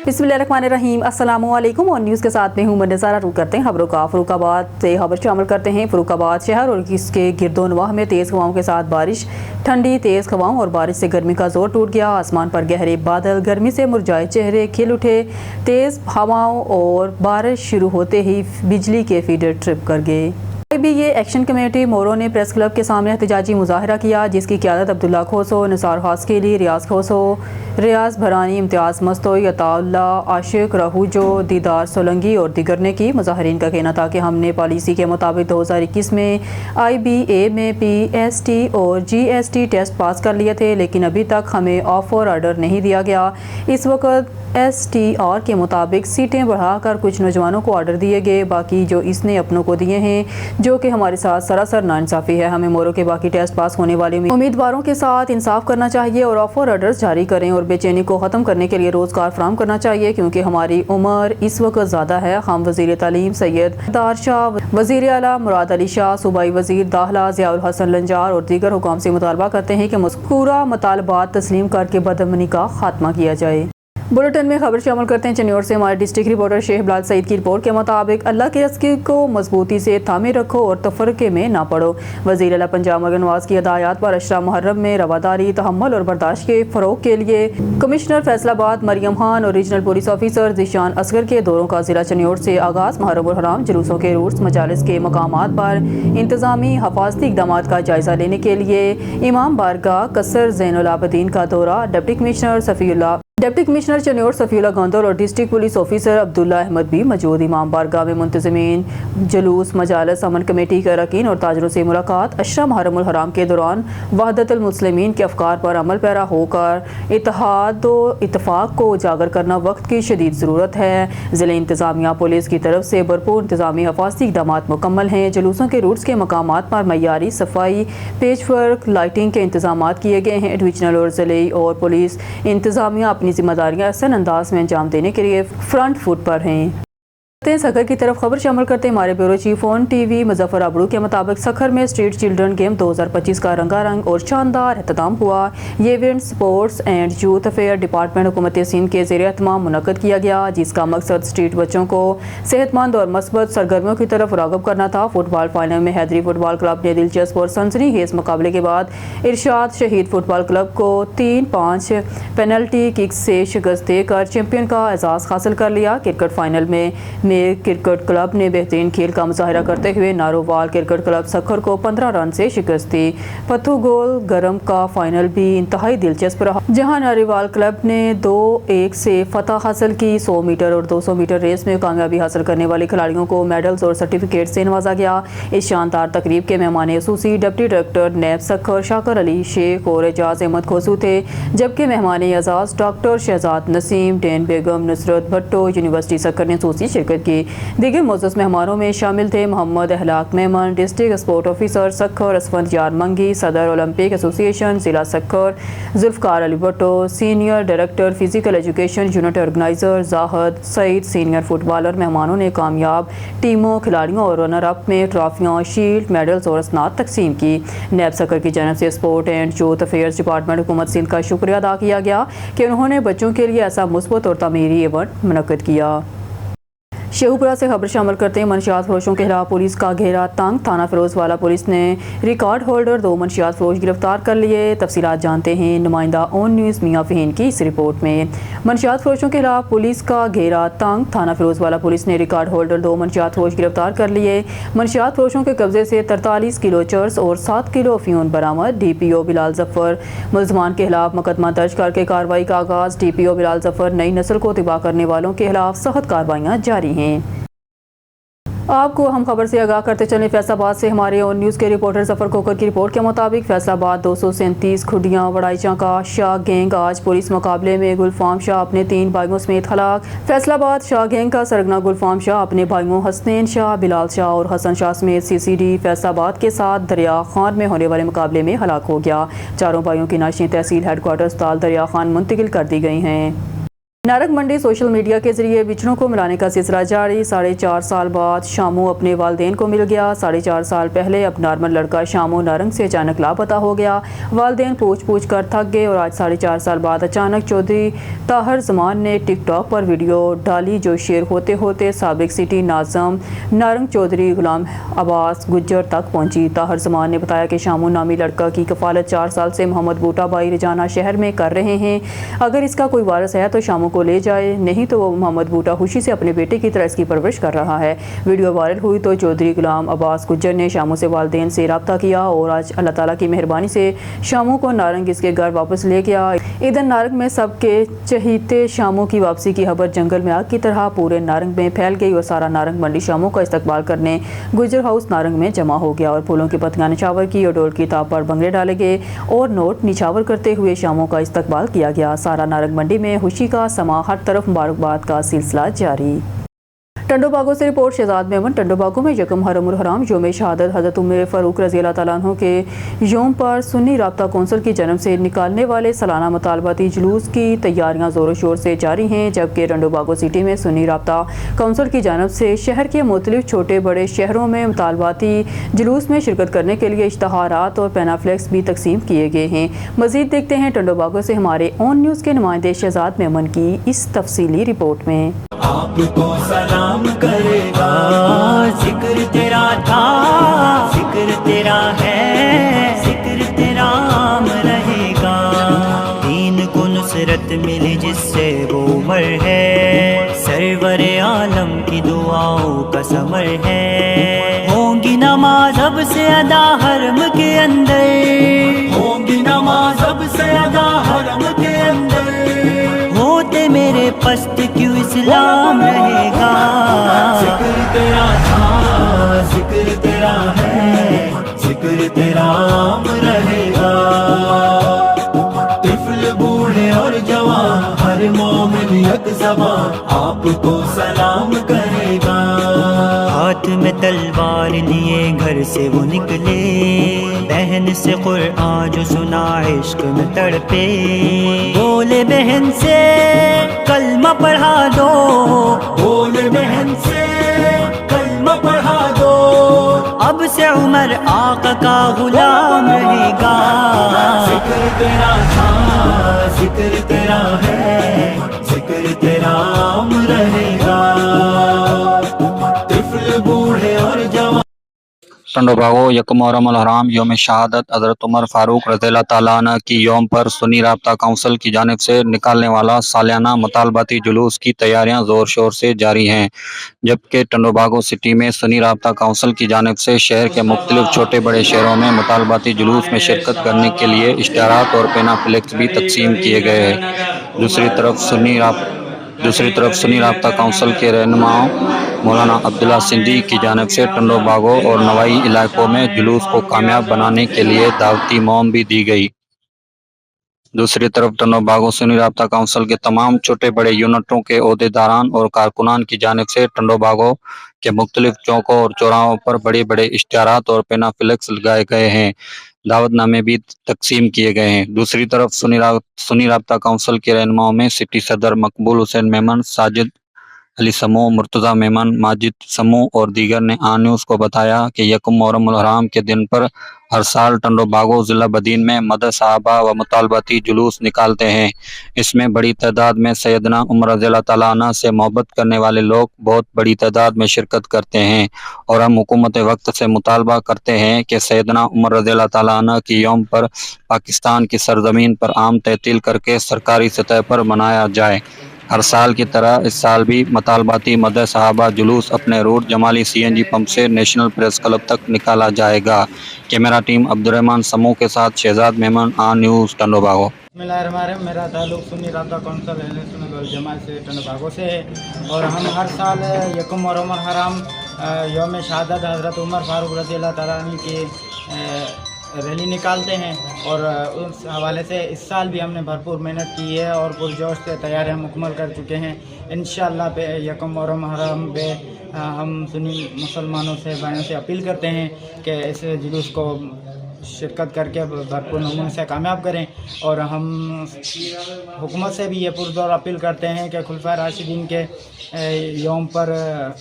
बिस्मिल्लाहिर्रहमानिर्रहीम। अस्सलाम वालेकुम और न्यूज़ के साथ में हूँ मनज़ारा। रुक करते हैं खबरों का। फर्रुखाबाद से खबर शामिल करते हैं। फर्रुखाबाद शहर और इसके गिरदोनवाह में तेज़ हवाओं के साथ बारिश। ठंडी तेज़ हवाओं और बारिश से गर्मी का जोर टूट गया। आसमान पर गहरे बादल, गर्मी से मुरझाए चेहरे खिल उठे। तेज़ हवाओं और बारिश शुरू होते ही बिजली के फीडर ट्रिप कर गए। ये एक्शन कमेटी मोरो ने प्रेस क्लब के सामने एहतजाजी मुजाहरा किया, जिसकी क़यादत अब्दुल्ला खोसो, निसार हास्केली, रियाज खोसो, रियाज भरानी, इम्तियाज़ मस्तोई, अताउल्ला, आशिक रहूजो, दीदार सोलंगी और दिगर ने की। मुजाहरीन का कहना था कि हमने पॉलिसी के मुताबिक 2021 में IBA में PST और GST टेस्ट पास कर लिए थे, लेकिन अभी तक हमें ऑफर ऑर्डर नहीं दिया गया। इस वक्त STR के मुताबिक सीटें बढ़ाकर कुछ नौजवानों को ऑर्डर दिए गए, बाकी जो इसने अपनों को दिए हैं, जो कि हमारे साथ सरासर नाइंसाफ़ी है। हमें मोरो के बाकी टेस्ट पास होने वाले उम्मीदवारों के साथ इंसाफ करना चाहिए और ऑफर ऑर्डर्स जारी करें और बेचैनी को ख़त्म करने के लिए रोज़गार फराहम करना चाहिए, क्योंकि हमारी उम्र इस वक्त ज़्यादा है। हम वज़ीर तालीम सैयद दार शाह, वज़ीर आला मुराद अली शाह, सूबाई वज़ीर दाखिला ज़ियाउल हसन लंजार और दीगर हुकाम से मुतालबा करते हैं कि मज़कूरा मुतालबात तस्लीम करके बदअमनी का खात्मा किया जाए। बुलेटिन में खबर शामिल करते हैं चन्योर से। हमारे डिस्ट्रिक्ट रिपोर्टर शेख बिलाल सईद की रिपोर्ट के मुताबिक अल्लाह के रज़्क़ को मजबूती से थामे रखो और तफरके में ना पड़ो। वज़ीर आला पंजाब मगर नवाज की हिदायत पर अशरा मुहर्रम में रवादारी, तहम्मुल और बर्दाश्त के फ़रोग़ के लिए कमिश्नर फैसलाबाद मरियम खान और regional police officer Zeeshan Asghar के दौरों का ज़िला चन्योर से आगाज़। मुहर्रम हराम जुलूसों के रूट्स मजालिस के मकामात पर इंतज़ामी हफाजती इक़दामात का जायज़ा लेने के लिए इमाम बारगाह कसर ज़ैनुल आबदीन का दौरा। डिप्टी कमिश्नर चन्योर सफ़ीउल्लाह गोंदल और district police officer Abdullah Ahmed भी मौजूद। इमाम बारगाह में मुंतज़मीन, जुलूस, मजालिस, अमन कमेटी के अरकान और ताजरों से मुलाकात। अशरा मुहर्रमुल हराम के दौरान वहदतुल मुस्लिमीन के अफ़कार पर अमल पैरा होकर इत्तेहाद व इत्तफ़ाक़ को उजागर करना वक्त की शदीद ज़रूरत है। ज़िले इंतज़ामिया पुलिस की तरफ से भरपूर इंतज़ामी हफाजती इक़दामात मुकम्मल हैं। जुलूसों के रूट्स के मकामात पर मयारी सफाई, पेचवर्क, लाइटिंग के इंतज़ाम किए गए हैं। डिवीजनल और ज़िले और पुलिस इंतज़ामिया अपनी जिम्मेदारियां अहसन अंदाज में अंजाम देने के लिए फ्रंट फुट पर हैं। सखर की तरफ खबर शामिल करते हैं। हमारे bureau chief on TV Muzaffar Abru के मुताबिक सखर में स्ट्रीट चिल्ड्रन गेम 2025 का रंगारंग और शानदार एहतमाम हुआ। ये event sports and youth affair department हुकूमत सिंध के ज़ेर एहतमाम मुनक़्क़द किया गया, जिसका मकसद स्ट्रीट बच्चों को सेहतमंद और मस्बत सरगर्मियों की तरफ राग़िब करना था। फुटबॉल फाइनल में हैदरी फुटबॉल क्लब ने दिलचस्प और सनसनीखेज़ मुकाबले के बाद इरशाद शहीद फुटबॉल क्लब को 3-5 पेनल्टी किक से शिकस्त देकर चैंपियन का एजाज़ हासिल कर लिया। क्रिकेट फाइनल में क्रिकेट क्लब ने बेहतरीन खेल का मुजाहरा करते हुए नारोवाल क्रिकेट क्लब सखर को 15 रन से शिकस्त दी। पत्थू गोल गरम का फाइनल भी इंतहाई दिलचस्प रहा, जहां नारोवाल क्लब ने 2-1 से फतह हासिल की। 100 मीटर और 200 मीटर रेस में कामयाबी हासिल करने वाले खिलाड़ियों को मेडल्स और सर्टिफिकेट से नवाजा गया। इस शानदार तकरीब के मेहमान खसूसी डिप्टी डायरेक्टर नैब सखर शाकर अली शेख और एजाज अहमद खोसू थे, जबकि मेहमान एजाज डॉक्टर शहजाद नसीम, डेन बेगम, नुसरत भट्टो, यूनिवर्सिटी सखर ने खसूसी शिरकत की। दीगर मोअज़्ज़ज़ मेहमानों में शामिल थे Mohammad Akhlaq Memon, district sport officer Sukkur Asfand Yar Mangi, सदर ओलंपिक एसोसिएशन ज़िला Sukkur Zulfiqar Ali Bhutto, senior director physical education unit organiser Zahid Saeed, senior footballer. मेहमानों ने कामयाब टीमों, खिलाड़ियों और रनर अप में ट्रॉफियाँ, शील्ड, मेडल्स और असनाद तकसीम की। नैब सखर की जानब से sport and youth affairs department हुकूमत सिंध का शुक्रिया अदा किया गया कि उन्होंने बच्चों के लिए ऐसा मुस्बत और तमीरी इवेंट मुनक़्क़द किया। शेखुपुरा से खबर शामिल करते हैं। मंशियात फरोशों के खिलाफ पुलिस का घेरा तंग। थाना फिरोजवाला पुलिस ने रिकॉर्ड होल्डर 2 मंशियात फरोश गिरफ्तार कर लिए। तफसीलात जानते हैं नुमाइंदा ऑन न्यूज़ मियां फ़हीन की इस रिपोर्ट में। मंशियात फरोशों के खिलाफ पुलिस का घेरा तंग। थाना फिरोजवाला पुलिस ने रिकॉर्ड होल्डर 2 मंशियात फरोश गिरफ्तार कर लिए। मंशियात फरोशों के कब्जे से 43 किलो चर्स और 7 किलो अफीम बरामद। DPO बिलाल जफ़र मुल्ज़मान के खिलाफ मुकदमा दर्ज करके कार्रवाई का आगाज़। DPO बिलाल जफ़र नई नस्ल को तबाह करने वालों के खिलाफ सख्त कार्रवाइयाँ जारी हैं। आपको हम खबर से आगाह करते चलें फैसलाबाद से। हमारे ऑन न्यूज़ के रिपोर्टर जफर कोकर की रिपोर्ट के मुताबिक फैसलाबाद 237 खुडियाँ वड़ाइचा का शाह गैंग आज पुलिस मुकाबले में गुलफाम शाह अपने 3 भाइयों समेत हलाक। फैसलाबाद शाह गैंग का सरगना गुलफाम शाह अपने भाइयों हसनैन शाह, बिलाल शाह और हसन शाह समेत CCD फैसलाबाद के साथ दरिया खान में होने वाले मुकाबले में हलाक हो गया। चारों भाइयों की नाशें तहसील हेडक्वार्टर अस्पताल दरिया खान मुंतकिल कर दी गई हैं। नारंग मंडी सोशल मीडिया के जरिए बिछड़ों को मिलाने का सिलसिला जारी। 4.5 साल बाद शामू अपने वालदेन को मिल गया। 4.5 साल पहले अब नॉर्मल लड़का शामू नारंग से अचानक लापता हो गया। वालदेन पूछ कर थक गए और आज 4.5 साल बाद अचानक चौधरी ताहर जमान ने टिकटॉक पर वीडियो डाली जो शेयर होते होते साबिक सिटी नाज़म नारंग चौधरी गुलाम अब्बास गुज्जर तक पहुंची। ताहर जमान ने बताया कि शामू नामी लड़का की कफालत 4 साल से मोहम्मद बूटा भाई रजाना शहर में कर रहे हैं। अगर इसका कोई वारिस है तो शामू को ले जाए, नहीं तो वो मोहम्मद बूटा खुशी से अपने बेटे की तरह इसकी परवरिश कर रहा है। वीडियो वायरल हुई तो चौधरी गुलाम अब्बास गुज्जर ने शामू से वालदेन से रब्ता किया और आज अल्लाह ताला की मेहरबानी से शामू को नारंग इसके घर वापस ले गया। इधर नारंग में सबके चहीते शामू की वापसी की खबर जंगल में आग की तरह पूरे नारंग में फैल गई और सारा नारंग मंडी शामू का इस्तकबाल करने गुज्जर हाउस नारंग में जमा हो गया और फूलों की पत्तियां निछावर की और ढोल की ताप पर भंगड़े डाले गए और नोट निछावर करते हुए शामू का इस्तकबाल किया गया। सारा नारंग मंडी में खुशी का समा, हर तरफ मुबारकबाद का सिलसिला जारी। टंडोबागो से रिपोर्ट शहजाद मेमन। टंडोबागो में यकम मुहर्रम हराम योम शहादत हज़रत उमर फ़ारूक रज़ी अल्लाह तआला अन्हु के योम पर सुन्नी राब्ता कौंसिल की जन्म से निकालने वाले सालाना मुतालबाती जुलूस की तैयारियां ज़ोरों शोर से जारी हैं, जबकि टंडोबागो सिटी में सुन्नी राब्ता कौंसिल की जानब से शहर के मुख्तलिफ छोटे बड़े शहरों में मुतालबाती जुलूस में शिरकत करने के लिए इश्तहारात और पैनाफ्लेक्स भी तकसीम किए गए हैं। मज़ीद देखते हैं टंडोबागो से हमारे ऑन न्यूज़ के नुमाइंदे शहजाद मेमन की इस तफसीली रिपोर्ट में। आपको सलाम करेगा, जिक्र तेरा था, जिक्र तेरा है, जिक्र तेरा आम रहेगा। दीन को नुसरत मिली जिससे वो उमर है, सरवर आलम की दुआओं का समर है। होंगी नमाज अब से अदा हरम के अंदर, होंगी नमाज अब से अदा हरम के अंदर। होते मेरे पस्त क्यों इस्लाम रहेगा। जिक्र तेरा था, जिक्र तेरा है, जिक्र तेरा आम रहेगा। तिफल बूढ़े और जवान हर मोमिन एक ज़बान आपको सलाम करेगा। हाथ में तलवार लिए घर से वो निकले, बहन से कुरान जो सुना इश्क में तड़पे। बोले बहन से कलमा पढ़ा दो, बोले बहन से कलमा पढ़ा दो। अब से उमर आका का गुलाम रहेगा। जिक्र तेरा था, जिक्र तेरा है, जिक्र तेरा आम रहेगा। तिफल बूढ़े और जवान। टंडोबागो यकम मुहर्रम हराम योम शहादत हज़रत उमर फ़ारूक रज़ियल्लाहु तआला अन्हु की योम पर सुन्नी राब्ता कौंसिल की जानिब से निकालने वाला सालाना मुतालबाती जुलूस की तैयारियां ज़ोर शोर से जारी हैं, जबकि टंडोबागो सिटी में सुन्नी राब्ता कौंसिल की जानिब से शहर के मुख्तलिफ छोटे बड़े शहरों में मुतालबाती जुलूस में शिरकत करने के लिए इश्तहारात और पैनाफ्लेक्स भी तकसीम किए गए हैं। दूसरी तरफ सुन्नी राब्ता कौंसिल के रहनुमाओं मौलाना अब्दुल्ला सिंधी की जानिब से टंडोबागो और नवाई इलाकों में जुलूस को कामयाब बनाने के लिए दावती मुहिम भी दी गई। दूसरी तरफ टंडोबागो सुन्नी राब्ता कौंसिल के तमाम छोटे बड़े यूनिटों के ओहदेदारान और कारकुनान की जानिब से टंडोबागो के मुख्तलिफ चौकों और चौराहों पर बड़े बड़े इश्तहारात और पैनाफ्लेक्स लगाए गए हैं, दावतनामे भी तकसीम किए गए हैं। दूसरी तरफ सुन्नी राब्ता कौंसिल के रहनुमाओं में सिटी सदर मकबूल हुसैन मेमन, साजिद अली समूह, मुर्तज़ा मेमन, माजिद समूह और दीगर ने आन न्यूज़ को बताया कि यकम मुहर्रम हराम के दिन पर हर साल टंडोबागो ज़िला बदीन में मदद सहाबा व मुतालबाती जुलूस निकालते हैं। इसमें बड़ी तादाद में सैयदना उमर रज़ियल्लाहु तआला अन्हु से मोहब्बत करने वाले लोग बहुत बड़ी तादाद में शिरकत करते हैं और हम हुकूमत वक्त से मुतालबा करते हैं कि सैयदना उमर रज़ियल्लाहु तआला अन्हु की यौम पर पाकिस्तान की सरजमीन पर आम तहतील करके सरकारी सतह पर मनाया जाए। हर साल की तरह इस साल भी मुतालबाती मदद सहाबा जुलूस अपने रूट जमाली CNG पंप से नेशनल प्रेस क्लब तक निकाला जाएगा। कैमरा टीम अब्दुर्रहमान समूह के साथ शहजाद मेमन, ऑन न्यूज़ टंडोबागो। मेरा ताल्लुक़ सुन्नी राब्ता कौंसिल अहले सुन्नत वल जमात से टंडोबागो से है और हम हर साल यकम मुहर्रम हराम योम शहादत हज़रत उमर फ़ारूक रज़ियल्लाहु तआला अन्हु की रैली निकालते हैं और उस हवाले से इस साल भी हमने भरपूर मेहनत की है और पुरजोश से तैयारियां मुकम्मल कर चुके हैं। इंशाअल्लाह पे यकम मुहर्रम हराम पे हम सुन्नी मुसलमानों से भाइयों से अपील करते हैं कि इस जुलूस को शिरकत करके भरपूर नमूने से कामयाब करें। और हम हुकूमत से भी ये पुरजोर अपील करते हैं कि खुलफा राशिदीन के यौम पर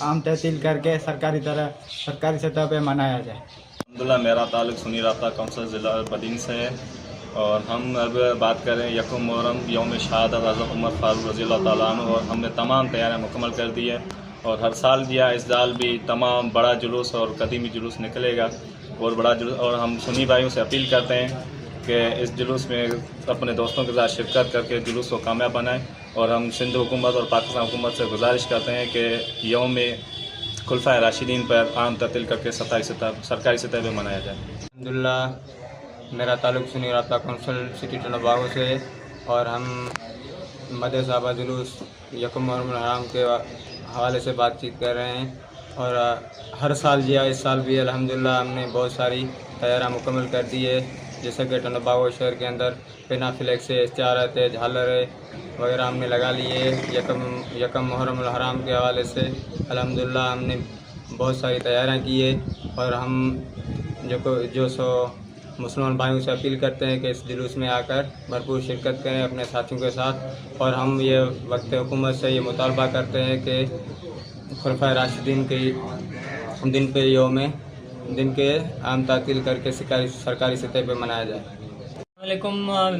आम तहसील करके सरकारी सतह पर मनाया जाए। अल्हम्दुलिल्लाह, मेरा ताल्लुक़ सुन्नी राब्ता कौंसिल ज़िला बदीन से है और हम अब बात करें यकम मुहर्रम यौम शहादत हज़रत उमर फ़ारूक रज़ी अल्लाह तआला अन्हु, और हमने तमाम तैयारियाँ मुकम्मल कर दी है और हर साल दिया इस साल भी तमाम बड़ा जुलूस और कदीमी जुलूस निकलेगा और बड़ा जुलूस। और हम सुन्नी भाइयों से अपील करते हैं कि इस जुलूस में अपने दोस्तों के साथ शिरकत करके जुलूस को कामयाब बनाएं। और हम सिंध हुकूमत और पाकिस्तान हुकूमत से गुजारिश करते हैं कि यौम खुलफा राशिदीन पर आम तहसील करके सरकारी सतह पर मनाया जाए। अल्हम्दुलिल्लाह, मेरा ताल्लुक़ सुन्नी राब्ता कौंसिल सिटी टंडोबागो से है और हम मदे साहबा जुलूस यकम मुहर्रम हराम के हवाले से बातचीत कर रहे हैं। और हर साल जिया इस साल भी अल्हम्दुलिल्लाह हमने बहुत सारी तैयारियाँ मुकम्मल कर दी है, जैसे कि टंडोबागो शहर के अंदर पिना फ्लैक्स है, इश्तिहारात है, झालर है वगैरह हमने लगा लिए यकम मुहर्रम हराम के हवाले से। अल्हम्दुलिल्लाह हमने बहुत सारी तैयारियाँ की है और हम जो सो मुसलमान भाइयों से अपील करते हैं कि इस जुलूस में आकर भरपूर शिरकत करें अपने साथियों के साथ। और हम ये वक्त हुकूमत से ये मुतालबा करते हैं कि खुलफा राशिदीन के दिन के आम तातील करके सरकारी सतह पर मनाया जाए। वालेकुम,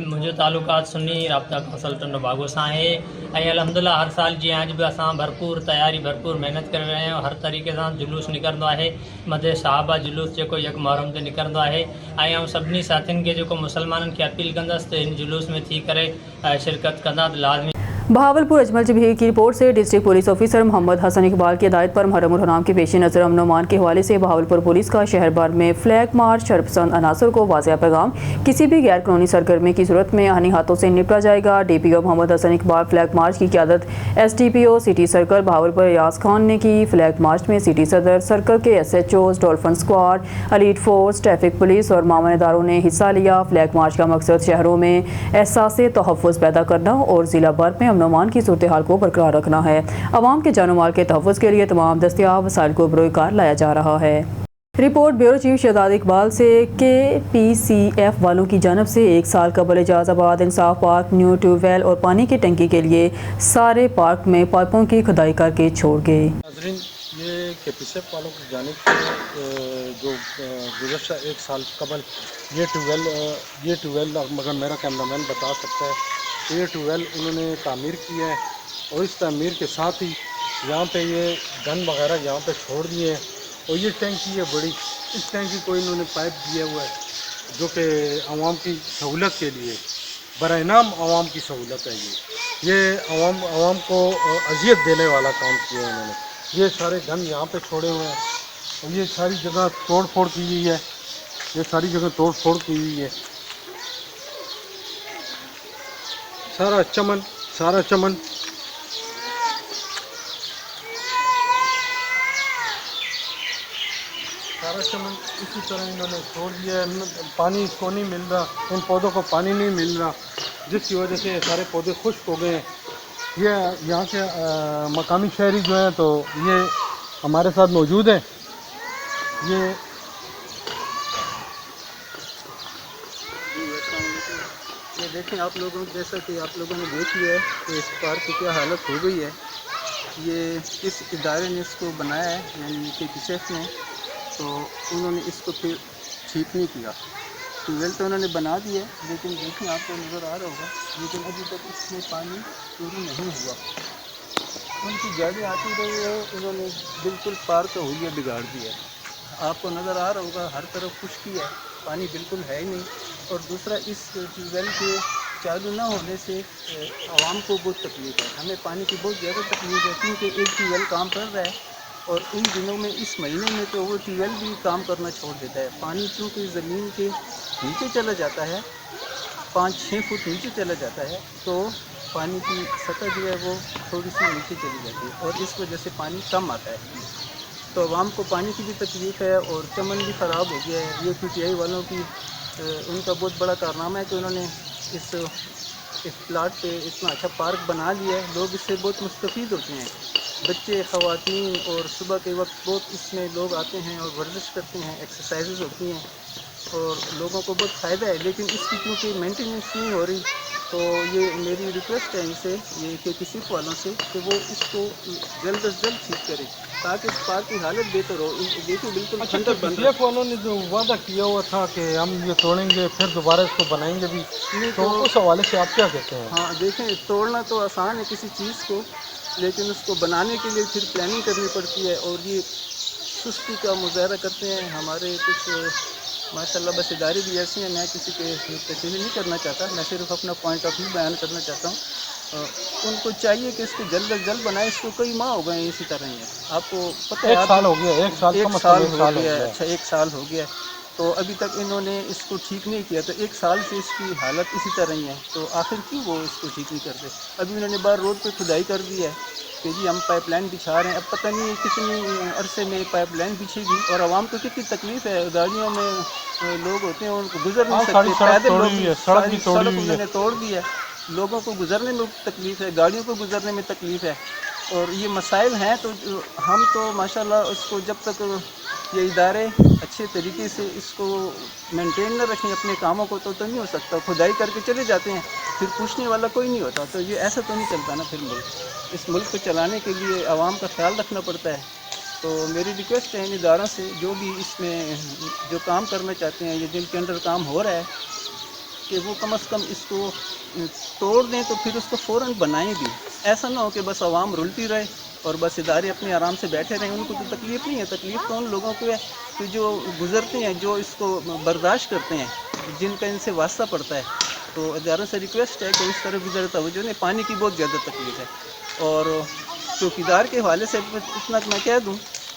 मुंहिंजो तालुकात सुन्नी राब्ता कौंसिल टंडोबागो सां आहे ऐं अल्हम्दुलिल्लाह हर साल जीअं अॼु बि असां भरपूर तयारी भरपूर महिनत करे रहिया आहियूं। हर तरीक़े सां जुलूस निकिरंदो आहे, मदे साहबा जुलूस जेको यक मुहर्रम ते निकिरंदो आहे ऐं आउं सभिनी साथियुनि खे जेको मुसलमाननि खे अपील कंदसि त इन जुलूस में थी करे शिरकत कंदा त लाज़मी। बहावलपुर अजमल जबीर की रिपोर्ट से district police officer Mohammad Hasan Iqbal की हिदायत पर मुहर्रम उल हराम के पेश नज़र अमन अमान के हवाले से बहावलपुर पुलिस का शहर भर में फ्लैग मार्च शरपसंद अनासर को वाज़ेह पैगाम, किसी भी गैर कानूनी सरगर्मी की सूरत में आनी हाथों से निपटा जाएगा। DPO Mohammad Hasan Iqbal flag march की क़यादत SDPO city circle Bahawalpur Riaz Khan ने की। फ्लैग मार्च में सिटी सदर सर्कल के SHOs, dolphin squad, elite force, traffic police और मामन इदारों ने हिस्सा लिया। फ्लैग मार्च का मकसद शहरों में एहसास तहफ़्फ़ुज़ पैदा करना और ज़िला भर में अमन अमान की सूरत को बरकरार रखना है। अवाम के जानो माल के तहफ़्फ़ुज़ के लिए तमाम दस्तियाब वसाइल को बरोकार लाया जा रहा है। Report bureau chief Shahzad Iqbal से KPCF वालों की जानब से 1 साल कबल Ejazabad Insaf park new tubewell और पानी की टंकी के लिए सारे पार्क में पाइपों की खुदाई करके छोड़ गए। ये KPCF वालों की जानिब से जो गुज़श्ता 1 साल कबल ये ट्यूबवेल मगर मेरा कैमरामैन बता सकता है, ये ट्यूबवेल उन्होंने तामीर की है और इस तामीर के साथ ही यहाँ पे ये गन वगैरह यहाँ पे छोड़ दिए हैं। और ये टैंकी है बड़ी, इस टैंकी को इन्होंने पाइप दिया हुआ है जो कि आवाम की सहूलत के लिए बराए नाम आवाम की सहूलत है। ये आवाम को अजियत देने वाला काम किया है इन्होंने। ये सारे गन यहाँ पे छोड़े हुए हैं और ये सारी जगह तोड़ फोड़ की हुई है, ये सारी जगह तोड़ फोड़ की हुई है। सारा चमन इसी तरह इन्होंने छोड़ दिया है। पानी इसको नहीं मिल रहा, इन पौधों को पानी नहीं मिल रहा, जिसकी वजह से ये सारे पौधे खुश्क हो गए हैं। ये यहाँ के मकामी शहरी जो हैं तो ये हमारे साथ मौजूद हैं। ये देखें आप लोगों, जैसा कि आप लोगों ने देख लिया है कि इस पार्क की क्या हालत हो गई है। ये किस इदारे ने इसको बनाया है, यानी KPCF ने, तो उन्होंने इसको फिर ठीक नहीं किया। ट्यूबवेल तो उन्होंने बना दिया है, लेकिन देखें आपको नज़र आ रहा होगा, लेकिन अभी तक इसमें पानी शुरू नहीं हुआ। उनकी गाड़ी आती रही है, उन्होंने बिल्कुल पार्क का हुलिया बिगाड़ दिया। आपको नज़र आ रहा होगा हर तरफ खुश्की है, पानी बिल्कुल है ही नहीं। और दूसरा, इस ट्यूबवेल के चालू ना होने से आवाम को बहुत तकलीफ है, हमें पानी की बहुत ज़्यादा तकलीफ है, क्योंकि एक ट्यूबवेल काम कर रहा है और इन दिनों में इस महीने में तो वो ट्यूबवेल भी काम करना छोड़ देता है। पानी क्योंकि ज़मीन के नीचे चला जाता है, 5-6 फुट नीचे चला जाता है, तो पानी की सतह जो है वो थोड़ी सी नीचे चली जाती है और इस वजह से पानी कम आता है। तो आवाम को पानी की भी तकलीफ़ है और चमन भी ख़राब हो गया है। ये PTI वालों की उनका बहुत बड़ा कारनामा है कि उन्होंने इस प्लाट पे इतना अच्छा पार्क बना लिया है। लोग इससे बहुत मुस्तफ़ीद होते हैं, बच्चे, ख़वातीन, और सुबह के वक्त बहुत इसमें लोग आते हैं और वर्जिश करते हैं, एक्सरसाइजेज़ होती हैं। اور لوگوں کو بہت فائدہ ہے، لیکن اس کی کیونکہ مینٹیننس نہیں ہو رہی، تو یہ میری ریکویسٹ ہے ان سے، یہ کہ کسی والوں سے، کہ وہ اس کو جلد از جلد ٹھیک کرے تاکہ اس پارک کی حالت بہتر ہو۔ دیکھیے بالکل اچھا، کھنڈر بن رہا KPCF والوں نے جو وعدہ کیا ہوا تھا کہ ہم یہ توڑیں گے پھر دوبارہ اس کو بنائیں گے بھی، تو اس حوالے سے آپ کیا کہتے ہیں؟ ہاں دیکھیں، توڑنا تو آسان ہے کسی چیز کو، لیکن اس کو بنانے کے لیے پھر پلاننگ کرنی پڑتی ہے، اور یہ سستی کا مظاہرہ کرتے ہیں ہمارے کچھ ماشاءاللہ بس ادارے بھی ایسے ہیں، میں کسی کے تشہیر نہیں کرنا چاہتا، میں صرف اپنا پوائنٹ آف ویو بیان کرنا چاہتا ہوں۔ ان کو چاہیے کہ اس کو جلد از جلد بنائے، اس کو کئی ماہ ہو گئے ہیں اسی طرح ہی ہے، آپ کو پتہ ہے، 1 سال ہو گیا، 1 سال ایک کم از کم سال 1 ہو سال ہو گیا ہے، گیا۔ اچھا 1 سال ہو گیا ہے، تو ابھی تک انہوں نے اس کو ٹھیک نہیں کیا، تو 1 سال سے اس کی حالت اسی طرح ہی ہے، تو آخر کیوں وہ اس کو ٹھیک نہیں کرتے؟ ابھی انہوں نے باہر روڈ پہ کھدائی کر دی ہے کہ جی ہم پائپ لائن بچھا رہے ہیں، اب پتہ نہیں کتنی عرصے میں پائپ لائن بچھے گی، اور عوام کو کتنی تکلیف ہے، گاڑیوں میں لوگ ہوتے ہیں ان کو گزر نہیں ساری سکتے، سڑک پیدل توڑی لوگ ہوئی ہے، سڑک بھی توڑی سڑک ہوئی انہوں ہے۔ نے توڑ دی ہے، لوگوں کو گزرنے میں تکلیف ہے، گاڑیوں کو گزرنے میں تکلیف ہے، اور یہ مسائل ہیں، تو ہم تو ماشاءاللہ اس کو جب تک یہ ادارے اچھے طریقے سے اس کو مینٹین نہ رکھیں اپنے کاموں کو، تو نہیں ہو سکتا، کھدائی کر کے چلے جاتے ہیں، پھر پوچھنے والا کوئی نہیں ہوتا، تو یہ ایسا تو نہیں چلتا نا پھر ملک، اس ملک کو چلانے کے لیے عوام کا خیال رکھنا پڑتا ہے۔ تو میری ریکویسٹ ہے ان اداروں سے جو بھی اس میں جو کام کرنا چاہتے ہیں، یہ جن کے انڈر کام ہو رہا ہے، کہ وہ کم از کم اس کو توڑ دیں، تو پھر اس کو فوراً بنائیں بھی، ایسا نہ ہو کہ بس عوام رلتی رہے اور بس ادارے اپنے آرام سے بیٹھے رہیں، ان کو تو تکلیف نہیں ہے، تکلیف تو ان لوگوں کو ہے کہ جو گزرتے ہیں، جو اس کو برداشت کرتے ہیں، جن کا ان سے واسطہ پڑتا ہے، تو اداروں سے ریکویسٹ ہے کہ اس طرف بھی ذرا توجہ دیں، پانی کی بہت زیادہ تکلیف ہے، اور چوکیدار کے حوالے سے اتنا میں کہہ دوں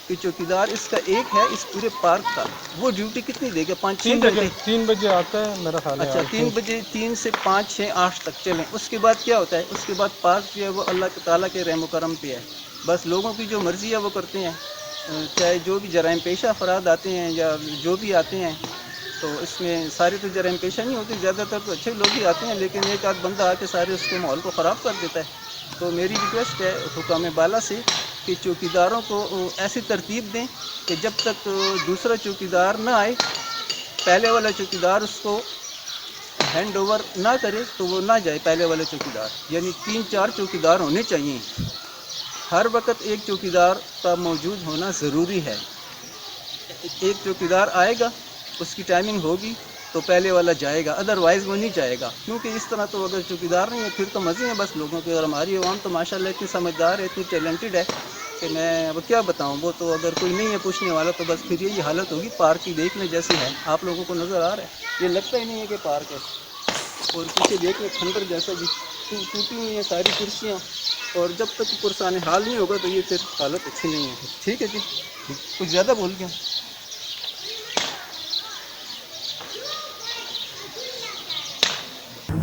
کہ چوکیدار اس کا ایک ہے اس پورے پارک کا، وہ ڈیوٹی کتنی دے گا، 5-6 گھنٹے؟ 3 بجے آتا ہے میرا خیال ہے، اچھا 3 بجے، 3 سے 5، 6، 8 تک چلیں، اس کے بعد کیا ہوتا ہے؟ اس کے بعد پارک جو ہے وہ اللہ تعالیٰ کے رحم و کرم پہ ہے، بس لوگوں کی جو مرضی ہے وہ کرتے ہیں، چاہے جو بھی جرائم پیشہ افراد آتے ہیں یا جو بھی آتے ہیں، تو اس میں سارے تو جرائم پیشہ نہیں ہوتے، زیادہ تر تو اچھے لوگ ہی آتے ہیں، لیکن ایک آدھ بندہ آ کے سارے اس کے ماحول کو خراب کر دیتا ہے۔ تو میری ریکویسٹ ہے حکام بالا سے کہ چوکیداروں کو ایسی ترتیب دیں کہ جب تک دوسرا چوکیدار نہ آئے، پہلے والا چوکیدار اس کو ہینڈ اوور نہ کرے تو وہ نہ جائے، پہلے والے چوکیدار، یعنی 3-4 چوکیدار ہونے چاہیے، ہر وقت ایک چوکیدار کا موجود ہونا ضروری ہے، ایک چوکیدار آئے گا، اس کی ٹائمنگ ہوگی تو پہلے والا جائے گا، ادروائز وہ نہیں جائے گا، کیونکہ اس طرح تو اگر چوکیدار نہیں ہے پھر تو مزے ہیں بس لوگوں کے، اور ہماری عوام تو ماشاءاللہ اتنی سمجھدار ہے، اتنی ٹیلنٹڈ ہے کہ میں اب کیا بتاؤں، وہ تو اگر کوئی نہیں ہے پوچھنے والا تو بس پھر یہی حالت ہوگی، پارک کی دیکھنے جیسی ہے، آپ لوگوں کو نظر آ رہا ہے، یہ لگتا ہی نہیں ہے کہ پارک ہے، اور پیچھے دیکھیں کھنڈر جیسا بھی ٹوٹی ہوئی ہیں ساری کرسیاں، اور جب تک پرسان حال نہیں ہوگا تو یہ پھر حالت اچھی نہیں ہے۔ ٹھیک ہے جی، کچھ زیادہ بول گیا؟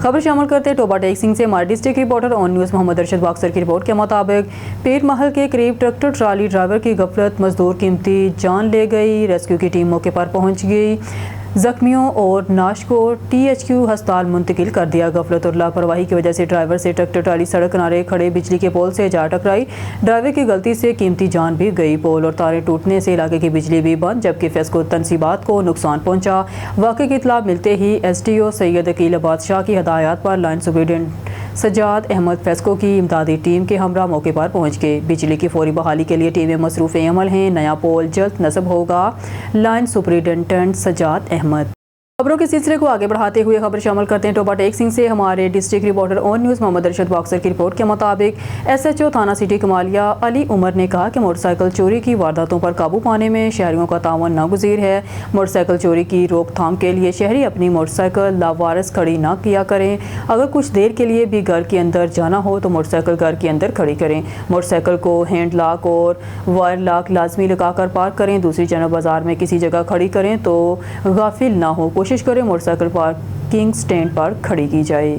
خبر شامل کرتے ٹوبا ٹیک سنگھ سے ہمارے ڈسٹرکٹ رپورٹر آن نیوز محمد ارشد باکسر کی رپورٹ کے مطابق پیر محل کے قریب ٹریکٹر ٹرالی ڈرائیور کی غفلت مزدور قیمتی جان لے گئی، ریسکیو کی ٹیم موقع پر پہنچ گئی، زخمیوں اور نعش کو THQ ہسپتال منتقل کر دیا۔ غفلت اور لاپرواہی کی وجہ سے ڈرائیور سے ٹریکٹر ٹرالی سڑک کنارے کھڑے بجلی کے پول سے جا ٹکرائی، ڈرائیور کی غلطی سے قیمتی جان بھی گئی، پول اور تاریں ٹوٹنے سے علاقے کی بجلی بھی بند، جبکہ فیسکو تنصیبات کو نقصان پہنچا۔ واقعے کی اطلاع ملتے ہی SDO سید عقیل آباد شاہ کی ہدایات پر لائن سپرنٹنڈنٹ سجاد احمد فیسکو کی امدادی ٹیم کے ہمراہ موقع پر پہنچ گئے۔ بجلی کی فوری بحالی کے لیے ٹیمیں مصروف عمل ہیں، نیا پول جلد نصب ہوگا۔ Line superintendent Sajjad Ahmed. خبروں کے سلسلے کو آگے بڑھاتے ہوئے خبر شامل کرتے ہیں ٹوبا ٹیک سنگھ سے ہمارے ڈسٹرکٹ رپورٹر آن نیوز محمد ارشد باکسر کی رپورٹ کے مطابق SHO تھانہ سٹی کمالیہ علی عمر نے کہا کہ موٹر سائیکل چوری کی وارداتوں پر قابو پانے میں شہریوں کا تعاون ناگزیر ہے۔ موٹر سائیکل چوری کی روک تھام کے لیے شہری اپنی موٹر سائیکل لاوارث کھڑی نہ کیا کریں، اگر کچھ دیر کے لیے بھی گھر کے اندر جانا ہو تو موٹر سائیکل گھر کے اندر کھڑی کریں، موٹر سائیکل کو ہینڈ لاک اور وائر لاک لازمی لگا کر پارک کریں، دوسری جانب بازار میں کسی جگہ کھڑی کریں تو غافل نہ ہو، کوشش کریں موٹر سائیکل پارکنگ سٹینڈ پر کھڑی کی جائے۔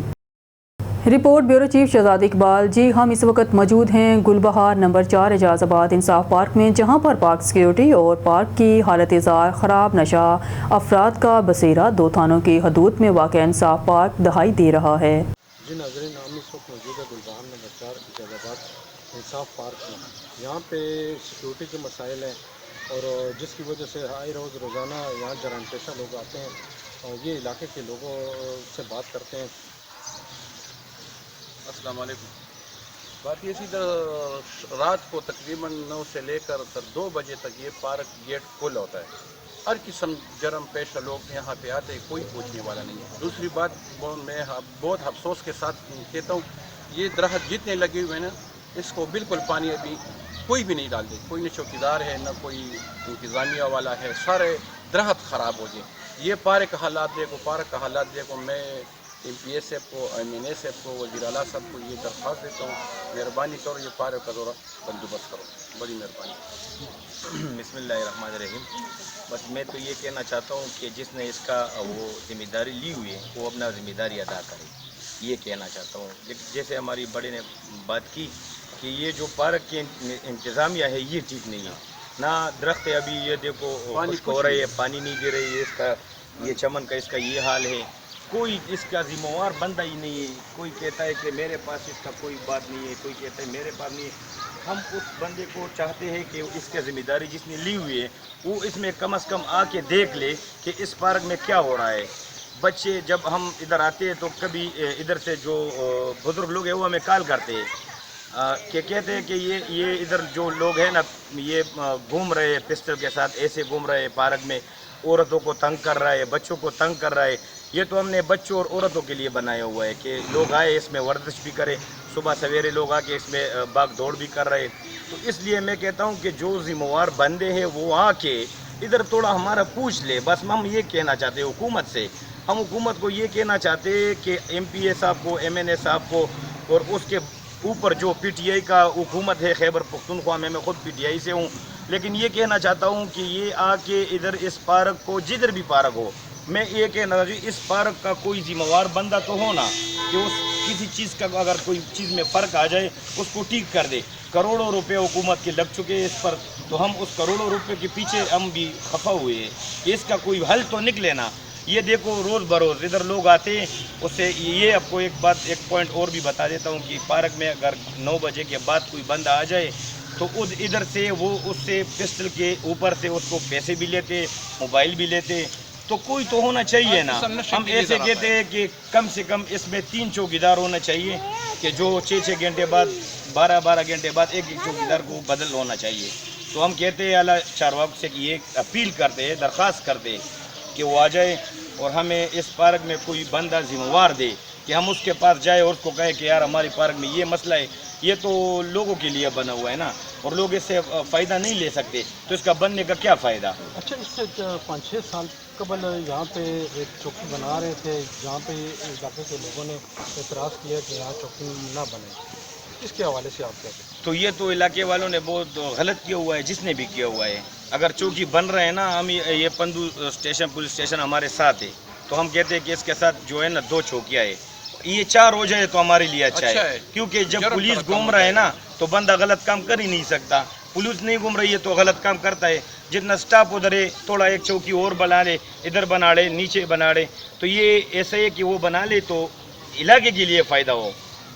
Report bureau chief Shahzad Iqbal. جی ہم اس وقت موجود ہیں گل بہار نمبر 4 اعجاز آباد انصاف پارک میں، جہاں پر پارک سیکیورٹی اور پارک کی حالت زار خراب نشہ افراد کا بسیرا 2 تھانوں کی حدود میں واقع انصاف پارک دہائی دے رہا ہے۔ جی ناظرین، ہم اس وقت موجود ہے گل بہار نمبر 4 اعجاز آباد انصاف پارک میں، یہاں پہ سیکیورٹی کے مسائل ہیں، اور جس کی وجہ سے آئے روز روزانہ یہاں جرائم پیشہ لوگ آتے ہیں اور یہ علاقے کے لوگوں سے بات کرتے ہیں۔ السلام علیکم۔ بات یہ تھی رات کو تقریباً 9 سے لے کر 2 بجے تک یہ پارک گیٹ کھلا ہوتا ہے، ہر قسم جرم پیشہ لوگ یہاں پہ آتے ہیں، کوئی پوچھنے والا نہیں ہے۔ دوسری بات میں بہت افسوس کے ساتھ کہتا ہوں، یہ درخت جتنے لگے ہوئے ہیں نا، اس کو بالکل پانی ابھی کوئی بھی نہیں ڈالتے، کوئی نہ چوکیدار ہے نہ کوئی انتظامیہ والا ہے، سارے درخت خراب ہو گئے۔ یہ پارک کا حالات دیکھو میں MP صاحب کو، MNA صاحب کو، وزیر اعلیٰ صاحب کو یہ درخواست دیتا ہوں، مہربانی کرو یہ پارک کا دورہ بندوبست کرو، بڑی مہربانی۔ بسم اللہ الرحمن الرحیم۔ بس میں تو یہ کہنا چاہتا ہوں کہ جس نے اس کا وہ ذمہ داری لی ہوئی ہے وہ اپنا ذمہ داری ادا کرے، یہ کہنا چاہتا ہوں۔ جیسے ہماری بڑے نے بات کی کہ یہ جو پارک کی انتظامیہ ہے یہ ٹھیک نہیں ہے، نہ درخت ہے، ابھی یہ دیکھو خشک ہو رہی ہے، پانی نہیں گر رہی ہے، اس کا یہ چمن کا اس کا یہ حال ہے، کوئی اس کا ذمہ وار بندہ ہی نہیں ہے۔ کوئی کہتا ہے کہ میرے پاس اس کا کوئی بات نہیں ہے، کوئی کہتا ہے میرے پاس نہیں ہے۔ ہم اس بندے کو چاہتے ہیں کہ اس کا ذمہ داری جس نے لی ہوئی ہے وہ اس میں کم از کم آ کے دیکھ لے کہ اس پارک میں کیا ہو رہا ہے۔ بچے جب ہم ادھر آتے ہیں تو کبھی ادھر سے جو بزرگ لوگ ہیں وہ ہمیں کال کرتے ہیں کہ کہتے ہیں کہ یہ ادھر جو لوگ ہیں نا یہ گھوم رہے ہیں پسٹل کے ساتھ، ایسے گھوم رہے ہیں پارک میں، عورتوں کو تنگ کر رہا ہے، بچوں کو تنگ کر رہا ہے۔ یہ تو ہم نے بچوں اور عورتوں کے لیے بنایا ہوا ہے کہ لوگ آئے اس میں ورزش بھی کرے، صبح سویرے لوگ آ کے اس میں بھاگ دوڑ بھی کر رہے۔ تو اس لیے میں کہتا ہوں کہ جو ذمہ وار بندے ہیں وہ آ کے ادھر تھوڑا ہمارا پوچھ لے۔ بس ہم یہ کہنا چاہتے ہیں حکومت سے، ہم حکومت کو یہ کہنا چاہتے ہیں کہ MPA صاحب کو، MNA صاحب کو، اور اس کے اوپر جو PTI کا حکومت ہے خیبر پختونخوا میں خود PTI سے ہوں، لیکن یہ کہنا چاہتا ہوں کہ یہ آ کے ادھر اس پارک کو، جدھر بھی پارک ہو، میں یہ کہنا چاہتا ہوں اس پارک کا کوئی ذمہ وار بندہ تو ہونا کہ اس کسی چیز کا اگر کوئی چیز میں فرق آ جائے اس کو ٹھیک کر دے۔ کروڑوں روپے حکومت کے لگ چکے ہیں اس پر، تو ہم اس کروڑوں روپے کے پیچھے ہم بھی خفا ہوئے ہیں کہ اس کا کوئی حل تو نکلے نا۔ یہ دیکھو روز بروز ادھر لوگ آتے ہیں، اس سے یہ آپ کو ایک پوائنٹ اور بھی بتا دیتا ہوں کہ پارک میں اگر 9 بجے کے بعد کوئی بندہ آ جائے تو ادھر سے وہ اس سے پسٹل کے اوپر سے اس کو پیسے بھی لیتے، موبائل بھی لیتے۔ تو کوئی تو ہونا چاہیے نا۔ ہم ایسے کہتے ہیں کہ کم سے کم اس میں 3 چوکیدار ہونا چاہیے کہ جو 6 گھنٹے بعد، 12 گھنٹے بعد ایک چوکیدار کو بدل ہونا چاہیے۔ تو ہم کہتے ہیں اعلیٰ چارواک سے کہ یہ اپیل کرتے ہیں، درخواست کرتے ہیں کہ وہ آ جائے اور ہمیں اس پارک میں کوئی بندہ ذمہ وار دے کہ ہم اس کے پاس جائیں اور اس کو کہیں کہ یار ہماری پارک میں یہ مسئلہ ہے۔ یہ تو لوگوں کے لیے بنا ہوا ہے نا، اور لوگ اس سے فائدہ نہیں لے سکتے، تو اس کا بننے کا کیا فائدہ؟ اچھا، اس سے 5-6 سال قبل یہاں پہ ایک چوکی بنا رہے تھے، جہاں پہ علاقے کے لوگوں نے اعتراض کیا کہ یہاں چوکی نہ بنے، اس کے حوالے سے آپ کہتے ہیں؟ تو یہ تو علاقے والوں نے بہت غلط کیا ہوا ہے، جس نے بھی کیا ہوا ہے۔ اگر چوکی بن رہے ہیں نا، ہم یہ پندو اسٹیشن پولیس اسٹیشن ہمارے ساتھ ہے، تو ہم کہتے ہیں کہ اس کے ساتھ جو ہے نا 2 چوکیاں ہے، یہ 4 ہو جائے تو ہمارے لیے اچھا ہے، کیونکہ جب پولیس گھوم رہا ہے نا تو بندہ غلط کام کر ہی نہیں سکتا۔ پولیس نہیں گھوم رہی ہے تو غلط کام کرتا ہے۔ جتنا سٹاف ادھر ہے، تھوڑا ایک چوکی اور بنا لے، ادھر بنا لے، نیچے بنا لے، تو یہ ایسا ہے کہ وہ بنا لے تو علاقے کے لیے فائدہ ہو۔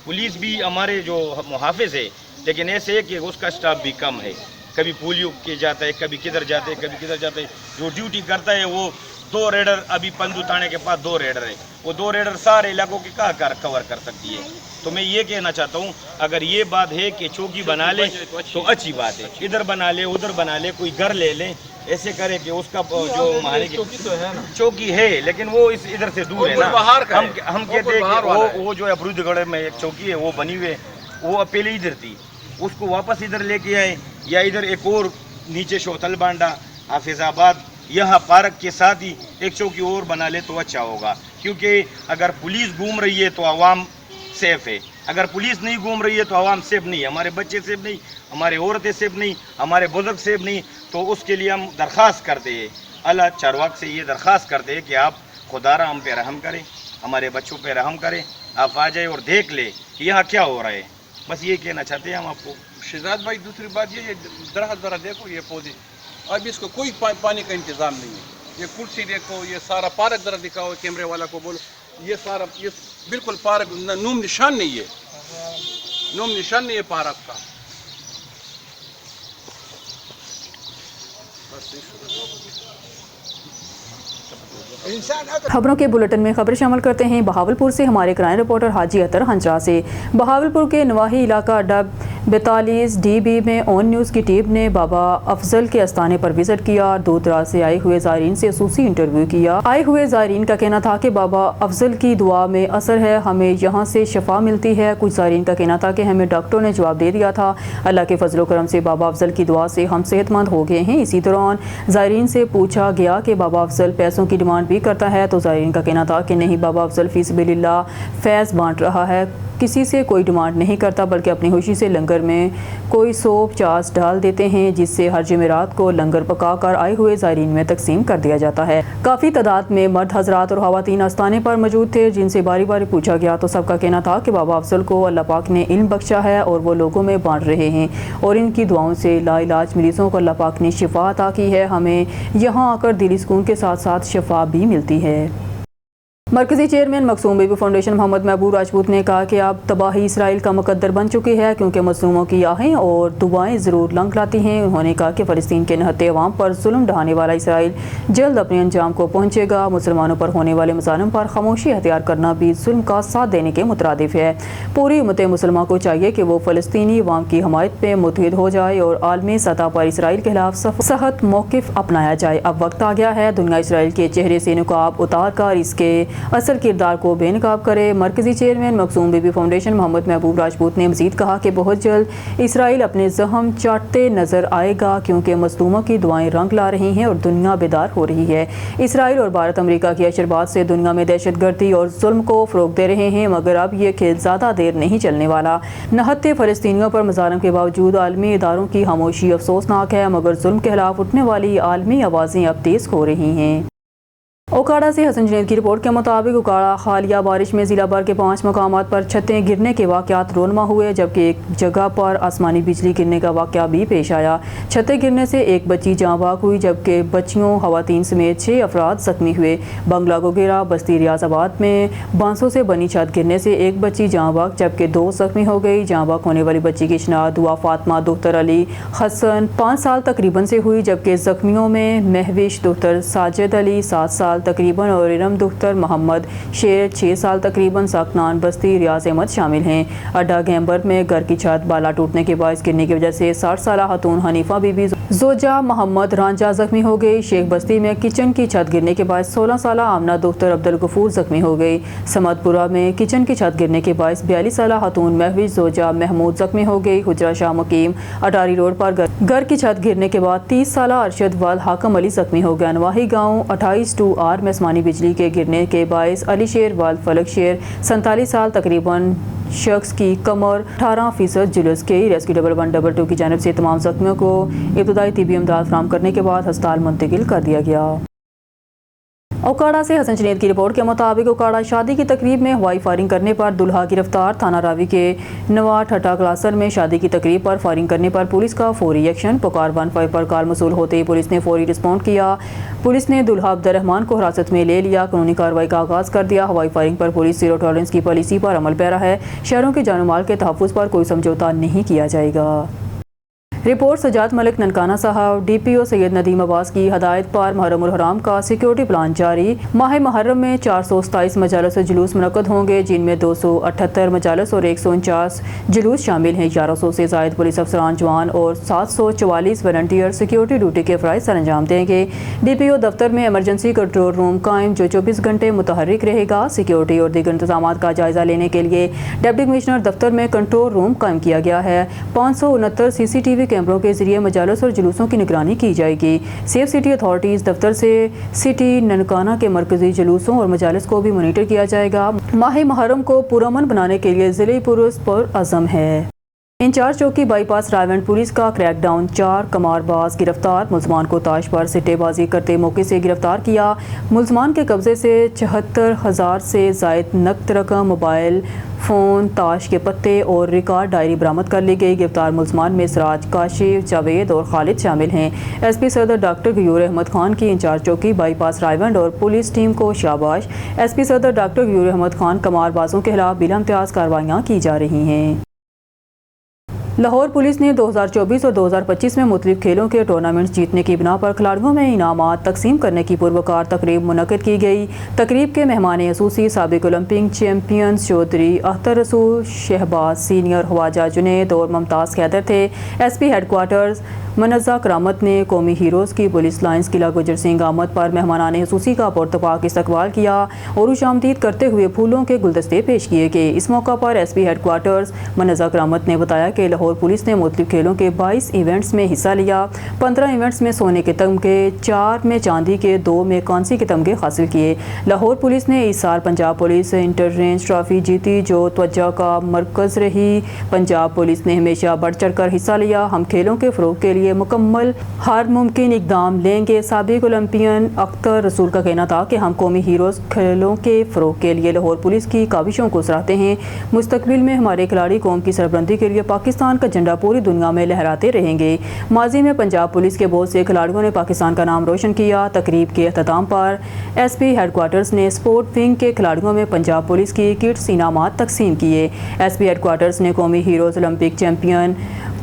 پولیس بھی ہمارے جو محافظ ہے، لیکن ایسے ہے کہ اس کا سٹاف بھی کم ہے، کبھی پولیو کے جاتا ہے، کبھی کدھر جاتے ہے، کبھی کدھر جاتے ہے۔ جو ڈیوٹی کرتا ہے وہ 2 ریڈر، ابھی پندو تھانے کے پاس 2 ریڈر ہے، وہ 2 ریڈر سارے علاقوں کے کہاں کور کر سکتی ہے۔ تو میں یہ کہنا چاہتا ہوں اگر یہ بات ہے کہ چوکی بنا لے تو اچھی بات ہے، ادھر بنا لے ادھر بنا لے، کوئی گھر لے لے، ایسے کرے کہ اس کا جو مانے کی چوکی ہے لیکن وہ ادھر سے دور ہے نا۔ ہم کہتے ہیں کہ وہ جو ابرود گڑھ میں ایک چوکی ہے وہ بنی ہوئی ہے، وہ پہلے ادھر تھی، اس کو واپس ادھر لے کے آئے، یا ادھر ایک اور نیچے شوتل بانڈا، حافظ آباد، یہاں پارک کے ساتھ ہی ایک چوکی اور بنا لے تو اچھا ہوگا، کیونکہ اگر پولیس گھوم رہی ہے تو عوام سیف ہے، اگر پولیس نہیں گھوم رہی ہے تو عوام سیف نہیں، ہمارے بچے سیف نہیں، ہمارے عورتیں سیف نہیں، ہمارے بزرگ سیف نہیں۔ تو اس کے لیے ہم درخواست کرتے ہیں، اعلیٰ چارواک سے یہ درخواست کرتے ہیں کہ آپ خدارہ ہم پہ رحم کریں، ہمارے بچوں پہ رحم کریں، آپ آ جائیں اور دیکھ لیں کہ یہاں کیا ہو رہا ہے۔ بس یہ کہنا چاہتے ہیں ہم آپ کو۔ شہزاد بھائی، دوسری بات یہ درخت ذرا دیکھو، یہ پودے اب اس کو کوئی پانی کا انتظام نہیں ہے۔ یہ کرسی دیکھو، یہ سارا پارک ذرا دکھاؤ، کیمرے والا کو بولو، یہ سارا یہ بالکل پارک نوم نشان نہیں ہے، نوم نشان نہیں ہے پارک کا۔ खबरों के बुलेटिन में खबर शामिल करते हैं बहावलपुर से हमारे क्राइम रिपोर्टर हाजी अतर हंजा से। बहावलपुर के नवाही इलाका अड्डा 42 DB में ऑन न्यूज़ की टीम ने बाबा अफजल के आस्थाने पर विजिट किया और दूर दराज से आए हुए ज़ायरीन से खसूसी इंटरव्यू किया। आए हुए ज़ायरीन का कहना था कि बाबा अफजल की दुआ में असर है, हमें यहाँ से शफा मिलती है। कुछ ज़ायरीन का कहना था कि हमें डॉक्टरों ने जवाब दे दिया था, अल्लाह के फजल करम से बाबा अफजल की दुआ से हम सेहतमंद हो गए हैं। इसी दौरान ज़ायरीन से पूछा गया कि बाबा अफजल पैसों की डिमांड भी करता है, तो ज़ायरीन का कहना था कि नहीं, बाबा अफजल फी सबीलिल्लाह फैज़ बांट रहा है, किसी से कोई डिमांड नहीं करता, बल्कि अपनी खुशी से लंगर में कोई सोप चास डाल देते हैं, जिससे हर जुमेरात को लंगर पका कर आए हुए ज़ायरीन में तकसीम कर दिया जाता है। काफ़ी तादाद में मर्द हजरात और ख़वातीन आस्थाने पर मौजूद थे, जिनसे बारी बारी पूछा गया तो सबका कहना था कि बाबा अफजल को अल्लाह पाक ने इल्म बख्शा है और वो लोगों में बांट रहे हैं और इनकी दुआओं से लाइलाज मरीज़ों को अल्लाह पाक ने शिफा अता की है। हमें यहाँ आकर दिली सुकून के साथ साथ शिफा भी मिलती है। मरकज़ी चेयरमैन मखसूम बेबी फाउंडेशन मोहम्मद महबूब राजपूत ने कहा कि अब तबाही इसराइल का मुकद्दर बन चुकी है, क्योंकि मज़लूमों की आहें और दुआएं ज़रूर लंघ लाती हैं। उन्होंने कहा कि फ़लस्तीन के नहते अवाम पर जुल्म ढाने वाला इसराइल जल्द अपने अंजाम को पहुँचेगा। मुसलमानों पर होने वाले मज़ालिम पर खामोशी अख्तियार करना भी जुल्म का साथ देने के मुतरादिफ है। पूरी उम्मत मुसलमान को चाहिए कि वो फ़लस्तीनी अवाम की हमायत में मुतहिद हो जाए और आलमी सतह पर इसराइल के खिलाफ सख्त मौक़िफ़ अपनाया जाए। अब वक्त आ गया है दुनिया इसराइल के चेहरे से नकाब उतार कर इसके असल किरदार को बेनकाब करे। मरकज़ी चेयरमैन मखसूम बेबी फाउंडेशन मोहम्मद महबूब राजपूत ने मज़ीद कहा कि बहुत जल्द इसराइल अपने ज़हम चाटते नज़र आएगा, क्योंकि मज़लूमों की दुआएं रंग ला रही हैं और दुनिया बेदार हो रही है। इसराइल और भारत अमेरिका की अशरबात से दुनिया में दहशतगर्दी और जुल्म को फ़रोग़ दे रहे हैं, मगर अब ये खेल ज़्यादा देर नहीं चलने वाला। नहत्ते फ़लस्तीनियों पर मज़ालिम के बावजूद आलमी इदारों की खामोशी अफसोसनाक है, मगर जुल्म के खिलाफ उठने वाली आलमी आवाज़ें अब तेज़ हो रही हैं। ओकाड़ा से हसन जुनैद की रिपोर्ट के मुताबिक ओकाड़ा हालिया बारिश में ज़िला भर के 5 मकामात पर छतें गिरने के वाक़यात रोनमा हुए, जबकि एक जगह पर आसमानी बिजली गिरने का वाक़या भी पेश आया। छतें गिरने से एक बच्ची जाँ बाग हुई, जबकि बच्चियों खवातीन समेत 6 अफराद ज़ख्मी हुए। बंगला गोगेरा बस्ती रियाज़ाबाद में बांसों से बनी छत गिरने से एक बच्ची जाँ बाग जबकि 2 ज़ख्मी हो गई। जाँ बाग होने वाली बच्ची की शनाख्त दुआ फातिमा दुख्तर अली हसन 5 साल तकरीबन से हुई, जबकि ज़ख्मियों में महविश दुख्तर साजिद अली 7 साल तकरीबन और इरम दुख्तर मोहम्मद शेर 6 साल तकरीबन साकनान बस्ती रियाज अहमद शामिल हैं। अड्डा गैम्बर में घर की छत बाला टूटने के बायस गिरने की वजह से 60 साल खातून हनीफा बीबी जोजा मोहम्मद रांझा जख्मी हो गई। शेख बस्ती में किचन की छत गिरने के बायस 16 साल आमना दुख्तर अब्दुल गफूर जख्मी हो गई। समदपुरा में किचन की छत गिरने के बायस 42 साल खातून महविश जोजा महमूद जख्मी हो गई। हुजरा शाह मुकीम अटारी रोड पर घर की छत गिरने के बाद 30 साल अरशद वाल हाकम अली जख्मी हो गया। नवाही गाँव 28-2R में आसमानी बिजली के गिरने के बायस अली शेर वाल फलक शेर 47 साल तकरीबन शख्स की कमर 18% जुलूस के रेस्क्यू 1112 की जानिब से तमाम जख्मियों को इब्तदाई तिबी इमदाद फराहम करने के बाद अस्पताल मुंतकिल कर दिया गया। ओकाड़ा से हसन जुनैद की रिपोर्ट के मुताबिक ओकाड़ा शादी की तकरीब में हवाई फायरिंग करने पर दुल्हा गिरफ्तार। थाना रावी के नवा ठट्टा क्लासर में शादी की तकरीब पर फायरिंग करने पर पुलिस का फौरी एक्शन। पुकार 15 पर कॉल मसूल होते ही पुलिस ने फौरी रिस्पॉन्ड किया। पुलिस ने दुल्हा अब्दुर्रहमान को हिरासत में ले लिया, कानूनी कार्रवाई का आगाज़ कर दिया। हवाई फायरिंग पर पुलिस जीरो टॉलरेंस की पॉलिसी पर अमल पैरा है। शहरों के जानो माल के तहफ़्फ़ुज़ पर कोई समझौता नहीं किया जाएगा। रिपोर्ट सजाद मलिक ननकाना साहब। DPO सैयद नदीम अब्बास की हदायत पर मुहर्रम उल हराम का सिक्योरिटी प्लान जारी। माह मुहर्रम में 427 मजालस और जुलूस मुनक़्क़द होंगे, जिनमें 278 मजालस और 149 जुलूस शामिल हैं। 1100 से ज़ायद पुलिस अफसरान जवान और 744 वॉलंटियर सिक्योरिटी ड्यूटी के फ़राइज़ सर अंजाम देंगे। DPO दफ्तर में एमरजेंसी कंट्रोल रूम कायम जो 24 घंटे मुतहर्रिक रहेगा। सिक्योरिटी और दीगर इंतजामात का जायज़ा लेने के लिए डिप्टी कमिश्नर दफ्तर में कंट्रोल रूम कायम किया गया है। 569 CCTV कैमरों के जरिए मजालस और जुलूसों की निगरानी की जाएगी। सेफ सिटी अथॉरिटीज़ दफ्तर से सिटी ननकाना के मरकजी जुलूसों और मजालस को भी मॉनिटर किया जाएगा। माह मुहर्रम को पुरअमन बनाने के लिए ज़िले पुलिस पर अज़म है। इंचार्ज चौकी बाईपास रायवंड पुलिस का क्रैकडाउन। 4 कमारबाज गिरफ्तार। मुलजमान को ताश पर सिट्टेबाजी करते मौके से गिरफ्तार किया। मुलजमान के कब्जे से 74,000 से ज़ायद नकद रकम, मोबाइल फ़ोन, ताश के पत्ते और रिकॉर्ड डायरी बरामद कर ली गई। गिरफ्तार मुलजमान में सिराज, काशिफ, जावेद और खालिद शामिल हैं। SP सदर डॉक्टर गयूर अहमद खान की इंचार्ज चौकी बाईपास रायवंड और पुलिस टीम को शाबाश। SP सदर डॉक्टर गयूर अहमद खान कमारबाजों के खिलाफ बिला इम्तियाज़ कार्रवाइयाँ की जा रही हैं। लाहौर पुलिस ने 2024 और 2025 में मुख्तलिफ खेलों के टूर्नामेंट्स जीतने की बिना पर खिलाड़ियों में इनामात तकसीम करने की पुरवकार तकरीब मुनक़िद की गई। तकरीब के मेहमान खसूसी साबिक ओलंपिक चैम्पियंस चौधरी अख्तर रसूल, शहबाज सीनियर, ख्वाजा जुनैद और मुमताज़ कैदर थे। SP हेडक्वार्टर्स मनज़्ज़ा करामत ने कौमी हीरोज़ की पुलिस लाइन्स किला गुजर सिंह आमद पर मेहमानाने खसूसी का पुरतपाक इस्तकबाल किया और खुशामदीद करते हुए फूलों के गुलदस्ते पेश किए गए। इस मौका पर SP हेडक्वार्टर्स मनज़्ज़ा करामत ने बताया कि लाहौर पुलिस ने मुख्तलिफ खेलों के 22 इवेंट्स में हिस्सा लिया। 15 इवेंट्स में सोने के तमगे, 4 में चांदी के, 2 में कांसी के तमगे हासिल किए। लाहौर पुलिस ने इस साल Punjab police inter range trophy जीती, जो तवज्जो का मरकज़ रही। पंजाब पुलिस ने हमेशा बढ़ चढ़ कर हिस्सा लिया। हम खेलों के फ़रोग़ के लिए मुकम्मल हर मुमकिन इक़दाम लेंगे। साबिक ओलंपियन अख्तर रसूल का कहना था कि हम कौमी हीरोज़ खेलों के फ़रोग़ के लिए लाहौर पुलिस की काविशों को सराहते हैं। मुस्तक़बिल में हमारे खिलाड़ी कौम की सरबलंदी के लिए पाकिस्तान का झंडा पूरी दुनिया में लहराते रहेंगे। माजी में पंजाब पुलिस के बहुत से खिलाड़ियों ने पाकिस्तान का नाम रोशन किया। तकरीब के अख्ताम पर SP हेडक्वार्टर्स ने स्पोर्ट विंग के खिलाड़ियों में पंजाब पुलिस की किट्स इनामात तकसीम किए। SP हेडक्वार्टर्स ने कौमी heroes Olympic champion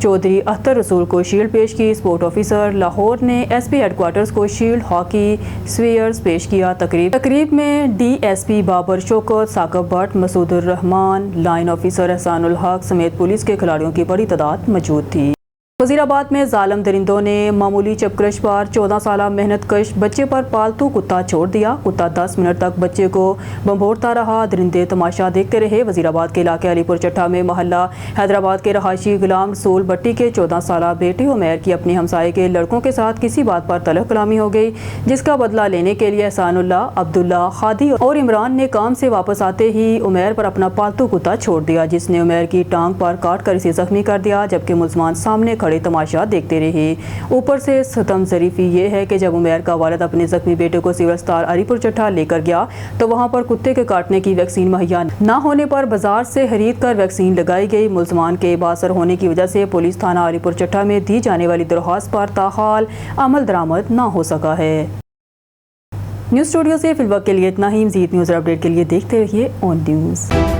Chaudhry Akhtar Rasool को शील्ड पेश की। स्पोर्ट ऑफिसर लाहौर ने SP हेडक्वार्टर्स को शील्ड, हॉकी स्वेयर्स पेश किया। तकरीब में DSP Babar Shaukat, Saqib Bhatt, Masoodur Rehman, line officer Ehsanul Haq समेत पुलिस के खिलाड़ियों की बड़ी तादाद मौजूद थी। वज़ीराबाद में ज़ालिम दरिंदों ने मामूली चपकश पर 14 साला मेहनत कश बच्चे पर पालतू कुत्ता छोड़ दिया। कुत्ता 10 मिनट तक बच्चे को बम्बोड़ता रहा। दरिंदे तमाशा देखते रहे। वज़ीराबाद के इलाके अलीपुर चट्टा में मोहल्ला हैदराबाद के रहायशी गुलाम रसूल भट्टी के 14 साला बेटे उमैर की अपनी हमसाये के लड़कों के साथ किसी बात पर तलब कलामी हो गई, जिसका बदला लेने के लिए एहसानुल्लाह, अब्दुल्ला, खादी और इमरान ने काम से वापस आते ही उमैर पर अपना पालतू कुत्ता छोड़ दिया, जिसने उमैर की टांग पर काट कर इसे जख्मी कर दिया, जबकि मुलजमान सामने तमाशा देखते रहे। ऊपर से सतम ज़रीफ़ी ये है कि जब उमैर का वालिद अपने जख्मी बेटे को सिविल अस्पताल अलीपुर चट्टा लेकर गया तो वहां पर कुत्ते के काटने की वैक्सीन मुहैया न होने पर बाजार से खरीद कर वैक्सीन लगाई गई। मुलजमान के बासर होने की वजह से पुलिस थाना अलीपुर चट्टा में दी जाने वाली दरख्वास्त पर ताहाल अमल दरामद न हो सका है। न्यूज़ स्टूडियो से फिलवक्त के लिए इतना ही। मज़ीद न्यूज़ अपडेट के लिए देखते रहिए ऑन न्यूज़।